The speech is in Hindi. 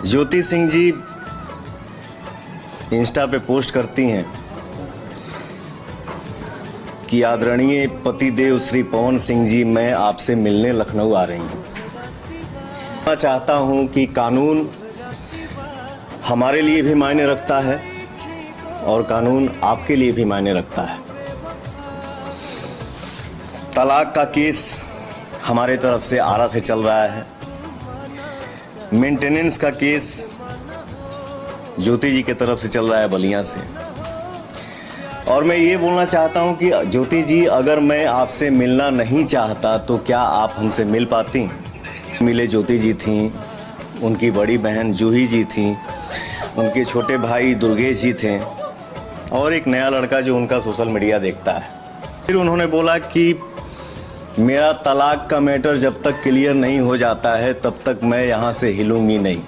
ज्योति सिंह जी इंस्टा पे पोस्ट करती हैं कि आदरणीय पतिदेव श्री पवन सिंह जी, मैं आपसे मिलने लखनऊ आ रही हूँ। मैं चाहता हूँ कि कानून हमारे लिए भी मायने रखता है और कानून आपके लिए भी मायने रखता है। तलाक का केस हमारे तरफ से आरा से चल रहा है। मेंटेनेंस का केस ज्योति जी की तरफ से चल रहा है बलिया से। और मैं ये बोलना चाहता हूँ कि ज्योति जी, अगर मैं आपसे मिलना नहीं चाहता तो क्या आप हमसे मिल पाती? मिले ज्योति जी थीं, उनकी बड़ी बहन जूही जी थीं, उनके छोटे भाई दुर्गेश जी थे और एक नया लड़का जो उनका सोशल मीडिया देखता है। फिर उन्होंने बोला कि मेरा तलाक का मैटर जब तक क्लियर नहीं हो जाता है तब तक मैं यहाँ से हिलूंगी नहीं।